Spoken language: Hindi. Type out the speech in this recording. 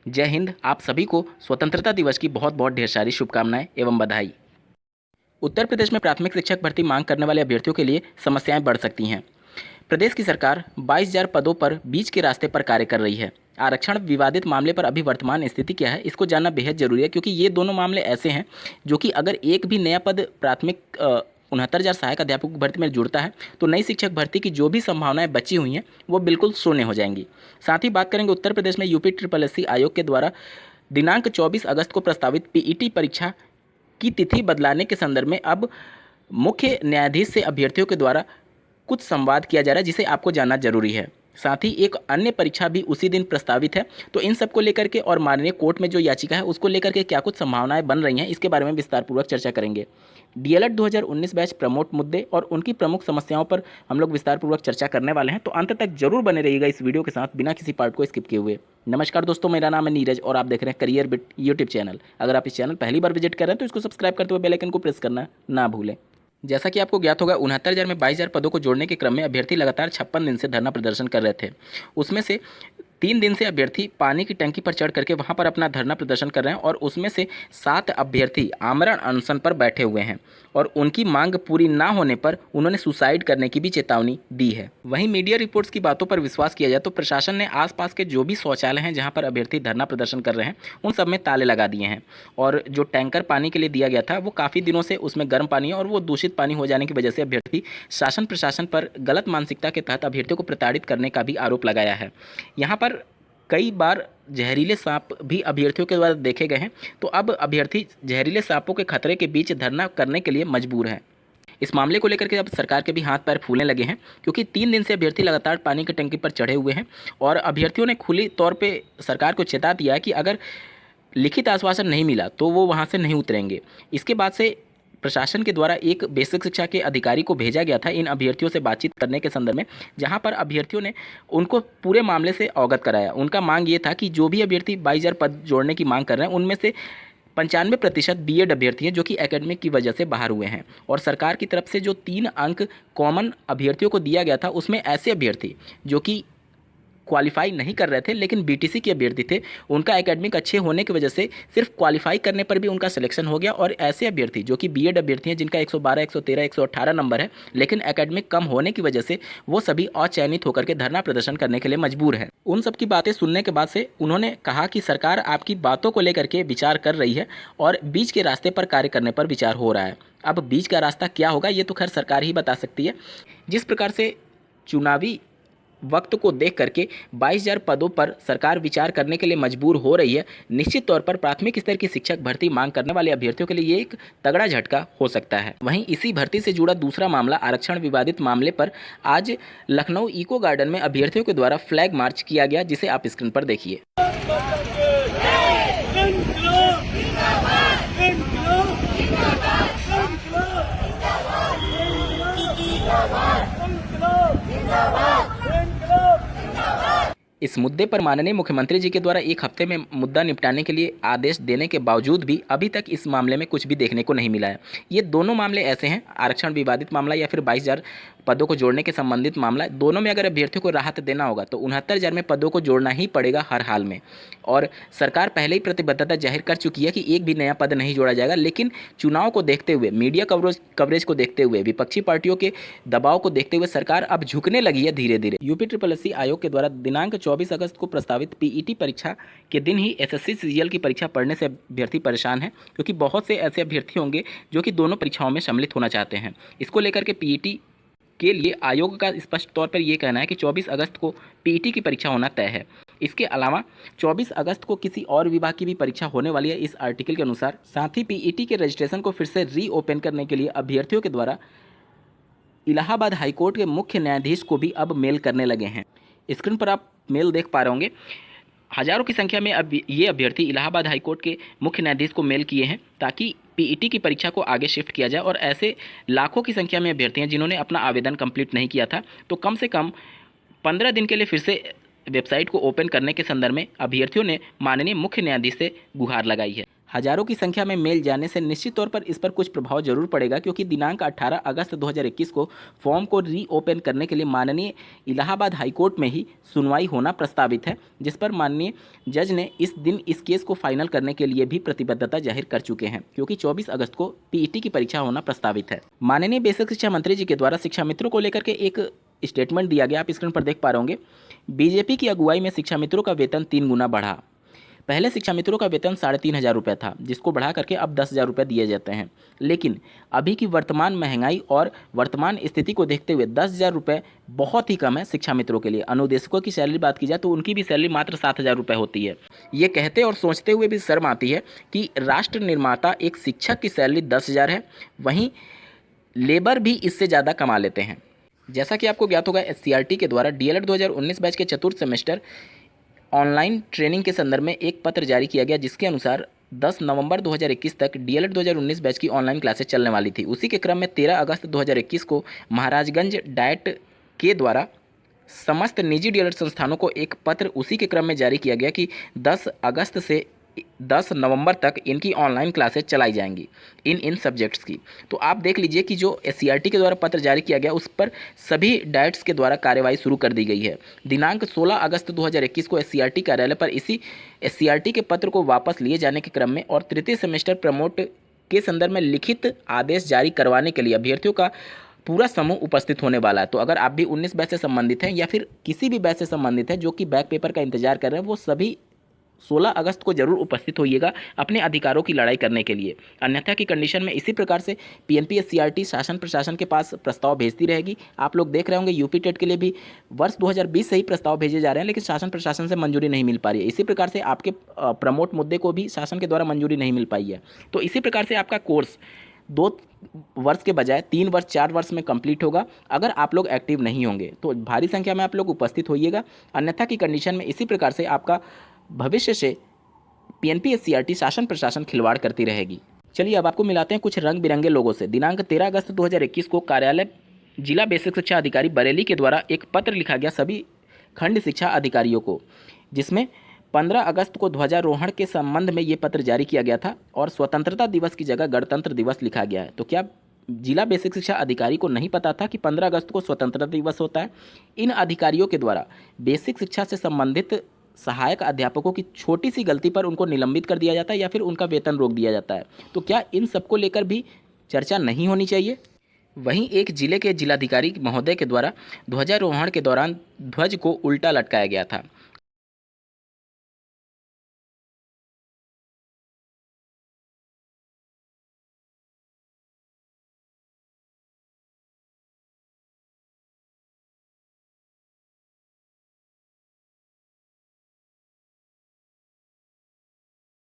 जय हिंद। आप सभी को स्वतंत्रता दिवस की बहुत बहुत ढेर सारी शुभकामनाएं एवं बधाई। उत्तर प्रदेश में प्राथमिक शिक्षक भर्ती मांग करने वाले अभ्यर्थियों के लिए समस्याएं बढ़ सकती हैं। प्रदेश की सरकार 22,000 पदों पर बीच के रास्ते पर कार्य कर रही है। आरक्षण विवादित मामले पर अभी वर्तमान स्थिति क्या है, इसको जानना बेहद जरूरी है, क्योंकि ये दोनों मामले ऐसे हैं जो कि अगर एक भी नया पद प्राथमिक 69,000 सहायक अध्यापकों की भर्ती में जुड़ता है तो नई शिक्षक भर्ती की जो भी संभावनाएं बची हुई हैं वो बिल्कुल शून्य हो जाएंगी। साथ ही बात करेंगे उत्तर प्रदेश में यूपी SSSC आयोग के द्वारा दिनांक 24 अगस्त को प्रस्तावित पीईटी परीक्षा की तिथि बदलाने के संदर्भ में अब मुख्य न्यायाधीश से अभ्यर्थियों के द्वारा कुछ संवाद किया जा रहा है, जिसे आपको जानना जरूरी है। साथ ही एक अन्य परीक्षा भी उसी दिन प्रस्तावित है। तो इन सब को लेकर के और माननीय कोर्ट में जो याचिका है उसको लेकर के क्या कुछ संभावनाएं बन रही हैं, इसके बारे में विस्तारपूर्वक चर्चा करेंगे। डीएलएड 2019 बैच प्रमोट मुद्दे और उनकी प्रमुख समस्याओं पर हम लोग विस्तारपूर्वक चर्चा करने वाले हैं, तो अंत तक जरूर बने रहिएगा इस वीडियो के साथ, बिना किसी पार्ट को स्किप किए हुए। नमस्कार दोस्तों, मेरा नाम है नीरज और आप देख रहे हैं करियर बिट यूट्यूब चैनल। अगर आप इस चैनल पहली बार विजिट कर रहे हैं तो इसको सब्सक्राइब करते हुए बेल आइकन को प्रेस करना ना भूलें। जैसा कि आपको ज्ञात होगा, 69,000 में 22,000 पदों को जोड़ने के क्रम में अभ्यर्थी लगातार 56 दिन से धरना प्रदर्शन कर रहे थे। उसमें से 3 दिन से अभ्यर्थी पानी की टंकी पर चढ़ करके वहां पर अपना धरना प्रदर्शन कर रहे हैं और उसमें से 7 अभ्यर्थी आमरण अनशन पर बैठे हुए हैं और उनकी मांग पूरी ना होने पर उन्होंने सुसाइड करने की भी चेतावनी दी है। वहीं मीडिया रिपोर्ट्स की बातों पर विश्वास किया जाए तो प्रशासन ने आसपास के जो भी शौचालय हैं जहां पर अभ्यर्थी धरना प्रदर्शन कर रहे हैं उन सब में ताले लगा दिए हैं और जो टैंकर पानी के लिए दिया गया था वो काफ़ी दिनों से उसमें गर्म पानी है और वो दूषित पानी हो जाने की वजह से अभ्यर्थी शासन प्रशासन पर गलत मानसिकता के तहत अभ्यर्थियों को प्रताड़ित करने का भी आरोप लगाया है। यहाँ पर कई बार जहरीले सांप भी अभ्यर्थियों के द्वारा देखे गए हैं, तो अब अभ्यर्थी जहरीले सांपों के खतरे के बीच धरना करने के लिए मजबूर हैं। इस मामले को लेकर के अब सरकार के भी हाथ पैर फूलने लगे हैं, क्योंकि 3 दिन से अभ्यर्थी लगातार पानी की टंकी पर चढ़े हुए हैं और अभ्यर्थियों ने खुली तौर पे सरकार को चेता दिया है कि अगर लिखित आश्वासन नहीं मिला तो वो वहाँ से नहीं उतरेंगे। इसके बाद से प्रशासन के द्वारा एक बेसिक शिक्षा के अधिकारी को भेजा गया था इन अभ्यर्थियों से बातचीत करने के संदर्भ में, जहां पर अभ्यर्थियों ने उनको पूरे मामले से अवगत कराया। उनका मांग ये था कि जो भी अभ्यर्थी 22,000 पद जोड़ने की मांग कर रहे हैं उनमें से 95% बीएड अभ्यर्थी हैं जो कि एकेडमिक की वजह से बाहर हुए हैं और सरकार की तरफ से जो 3 अंक कॉमन अभ्यर्थियों को दिया गया था उसमें ऐसे अभ्यर्थी जो कि क्वालिफाई नहीं कर रहे थे लेकिन बीटीसी के अभ्यर्थी थे, उनका एकेडमिक अच्छे होने की वजह से सिर्फ क्वालिफाई करने पर भी उनका सिलेक्शन हो गया और ऐसे अभ्यर्थी जो कि बीएड अभ्यर्थी हैं जिनका 112, 113, 118 नंबर है लेकिन एकेडमिक कम होने की वजह से वो सभी अचयनित होकर के धरना प्रदर्शन करने के लिए मजबूर हैं। उन सब की बातें सुनने के बाद से उन्होंने कहा कि सरकार आपकी बातों को लेकर के विचार कर रही है और बीच के रास्ते पर कार्य करने पर विचार हो रहा है। अब बीच का रास्ता क्या होगा ये तो खैर सरकार ही बता सकती है। जिस प्रकार से चुनावी वक्त को देख करके 22,000 पदों पर सरकार विचार करने के लिए मजबूर हो रही है, निश्चित तौर पर प्राथमिक स्तर की शिक्षक भर्ती मांग करने वाले अभ्यर्थियों के लिए ये एक तगड़ा झटका हो सकता है। वहीं इसी भर्ती से जुड़ा दूसरा मामला आरक्षण विवादित मामले पर आज लखनऊ इको गार्डन में अभ्यर्थियों के द्वारा फ्लैग मार्च किया गया, जिसे आप स्क्रीन पर देखिए। इस मुद्दे पर माननीय मुख्यमंत्री जी के द्वारा एक हफ्ते में मुद्दा निपटाने के लिए आदेश देने के बावजूद भी अभी तक इस मामले में कुछ भी देखने को नहीं मिला है। ये दोनों मामले ऐसे हैं, आरक्षण विवादित मामला या फिर 22,000 पदों को जोड़ने के संबंधित मामला, दोनों में अगर अभ्यर्थियों को राहत देना होगा तो 69,000 में पदों को जोड़ना ही पड़ेगा हर हाल में। और सरकार पहले ही प्रतिबद्धता जाहिर कर चुकी है कि एक भी नया पद नहीं जोड़ा जाएगा, लेकिन चुनाव को देखते हुए, मीडिया कवरेज को देखते हुए, विपक्षी पार्टियों के दबाव को देखते हुए सरकार अब झुकने लगी है धीरे धीरे। यूपी SSSC आयोग के द्वारा दिनांक 24 अगस्त को प्रस्तावित पीईटी परीक्षा के दिन ही एसएससी सीजीएल की परीक्षा पढ़ने से अभ्यर्थी परेशान हैं, क्योंकि बहुत से ऐसे अभ्यर्थी होंगे जो कि दोनों परीक्षाओं में सम्मिलित होना चाहते हैं। इसको लेकर के पीईटी के लिए आयोग का स्पष्ट तौर पर यह कहना है कि 24 अगस्त को पीईटी की परीक्षा होना तय है। इसके अलावा 24 अगस्त को किसी और विभाग की भी परीक्षा होने वाली है इस आर्टिकल के अनुसार। साथ ही पीईटी के रजिस्ट्रेशन को फिर से रीओपन करने के लिए अभ्यर्थियों के द्वारा इलाहाबाद हाईकोर्ट के मुख्य न्यायाधीश को भी अब मेल करने लगे हैं। स्क्रीन पर आप मेल देख पा रहे होंगे। हजारों की संख्या में अब ये अभ्यर्थी इलाहाबाद हाईकोर्ट के मुख्य न्यायाधीश को मेल किए हैं ताकि पीईटी की परीक्षा को आगे शिफ्ट किया जाए। और ऐसे लाखों की संख्या में अभ्यर्थी हैं जिन्होंने अपना आवेदन कंप्लीट नहीं किया था, तो कम से कम 15 दिन के लिए फिर से वेबसाइट को ओपन करने के संदर्भ में अभ्यर्थियों ने माननीय मुख्य न्यायाधीश से गुहार लगाई है। हजारों की संख्या में मेल जाने से निश्चित तौर पर इस पर कुछ प्रभाव जरूर पड़ेगा, क्योंकि दिनांक 18 अगस्त 2021 को फॉर्म को रीओपन करने के लिए माननीय इलाहाबाद हाईकोर्ट में ही सुनवाई होना प्रस्तावित है, जिस पर माननीय जज ने इस दिन इस केस को फाइनल करने के लिए भी प्रतिबद्धता जाहिर कर चुके हैं, क्योंकि 24 अगस्त को पीईटी की परीक्षा होना प्रस्तावित है। माननीय बेसिक शिक्षा मंत्री जी के द्वारा शिक्षा मित्रों को लेकर के एक स्टेटमेंट दिया गया, आप स्क्रीन पर देख पा रहे होंगे। बीजेपी की अगुवाई में शिक्षा मित्रों का वेतन 3 गुना बढ़ा। पहले शिक्षा मित्रों का वेतन 3,500 रुपये था, जिसको बढ़ा करके अब 10,000 रुपये दिए जाते हैं। लेकिन अभी की वर्तमान महंगाई और वर्तमान स्थिति को देखते हुए 10,000 रुपये बहुत ही कम है शिक्षा मित्रों के लिए। अनुदेशकों की सैलरी बात की जाए तो उनकी भी सैलरी मात्र 7,000 रुपये होती है। ये कहते और सोचते हुए भी शर्म आती है कि राष्ट्र निर्माता एक शिक्षक की सैलरी 10,000 है, वहीं लेबर भी इससे ज़्यादा कमा लेते हैं। जैसा कि आपको ज्ञात होगा, एससीईआरटी के द्वारा डीएलएड 2019 बैच के चतुर्थ सेमेस्टर ऑनलाइन ट्रेनिंग के संदर्भ में एक पत्र जारी किया गया, जिसके अनुसार 10 नवंबर 2021 तक डीएलएड 2019 बैच की ऑनलाइन क्लासेस चलने वाली थी। उसी के क्रम में 13 अगस्त 2021 को महाराजगंज डाइट के द्वारा समस्त निजी डीएलएड संस्थानों को एक पत्र उसी के क्रम में जारी किया गया कि 10 अगस्त से 10 नवंबर तक इनकी ऑनलाइन क्लासेस चलाई जाएंगी इन सब्जेक्ट्स की। तो आप देख लीजिए कि जो एससीईआरटी के द्वारा पत्र जारी किया गया उस पर सभी डाइट्स के द्वारा कार्यवाही शुरू कर दी गई है। दिनांक 16 अगस्त 2021 को एससीईआरटी कार्यालय पर इसी एससीईआरटी के पत्र को वापस लिए जाने के क्रम में और तृतीय सेमेस्टर प्रमोट के संदर्भ में लिखित आदेश जारी करवाने के लिए अभ्यर्थियों का पूरा समूह उपस्थित होने वाला है। तो अगर आप भी 19 बैच से संबंधित हैं या फिर किसी भी बैच से संबंधित हैं जो कि बैक पेपर का इंतजार कर रहे हैं, वो सभी 16 अगस्त को जरूर उपस्थित होइएगा अपने अधिकारों की लड़ाई करने के लिए। अन्यथा की कंडीशन में इसी प्रकार से पीएनपी एससीईआरटी शासन प्रशासन के पास प्रस्ताव भेजती रहेगी। आप लोग देख रहे होंगे यूपी टेट के लिए भी वर्ष 2020 से ही प्रस्ताव भेजे जा रहे हैं, लेकिन शासन प्रशासन से मंजूरी नहीं मिल पा रही है। इसी प्रकार से आपके प्रमोट मुद्दे को भी शासन के द्वारा मंजूरी नहीं मिल पाई है। तो इसी प्रकार से आपका कोर्स 2 वर्ष के बजाय 3 वर्ष 4 वर्ष में कंप्लीट होगा अगर आप लोग एक्टिव नहीं होंगे। तो भारी संख्या में आप लोग उपस्थित होइएगा। अन्यथा की कंडीशन में इसी प्रकार से आपका भविष्य से पीएनपी एससीईआरटी शासन प्रशासन खिलवाड़ करती रहेगी। चलिए अब आपको मिलाते हैं कुछ रंग बिरंगे लोगों से। दिनांक 13 अगस्त 2021 को कार्यालय जिला बेसिक शिक्षा अधिकारी बरेली के द्वारा एक पत्र लिखा गया सभी खंड शिक्षा अधिकारियों को, जिसमें 15 अगस्त को ध्वजारोहण के संबंध में ये पत्र जारी किया गया था और स्वतंत्रता दिवस की जगह गणतंत्र दिवस लिखा गया है। तो क्या जिला बेसिक शिक्षा अधिकारी को नहीं पता था कि 15 अगस्त को स्वतंत्रता दिवस होता है? इन अधिकारियों के द्वारा बेसिक शिक्षा से संबंधित सहायक अध्यापकों की छोटी सी गलती पर उनको निलंबित कर दिया जाता है या फिर उनका वेतन रोक दिया जाता है। तो क्या इन सबको लेकर भी चर्चा नहीं होनी चाहिए? वहीं एक जिले के जिलाधिकारी महोदय के द्वारा ध्वजारोहण के दौरान ध्वज को उल्टा लटकाया गया था।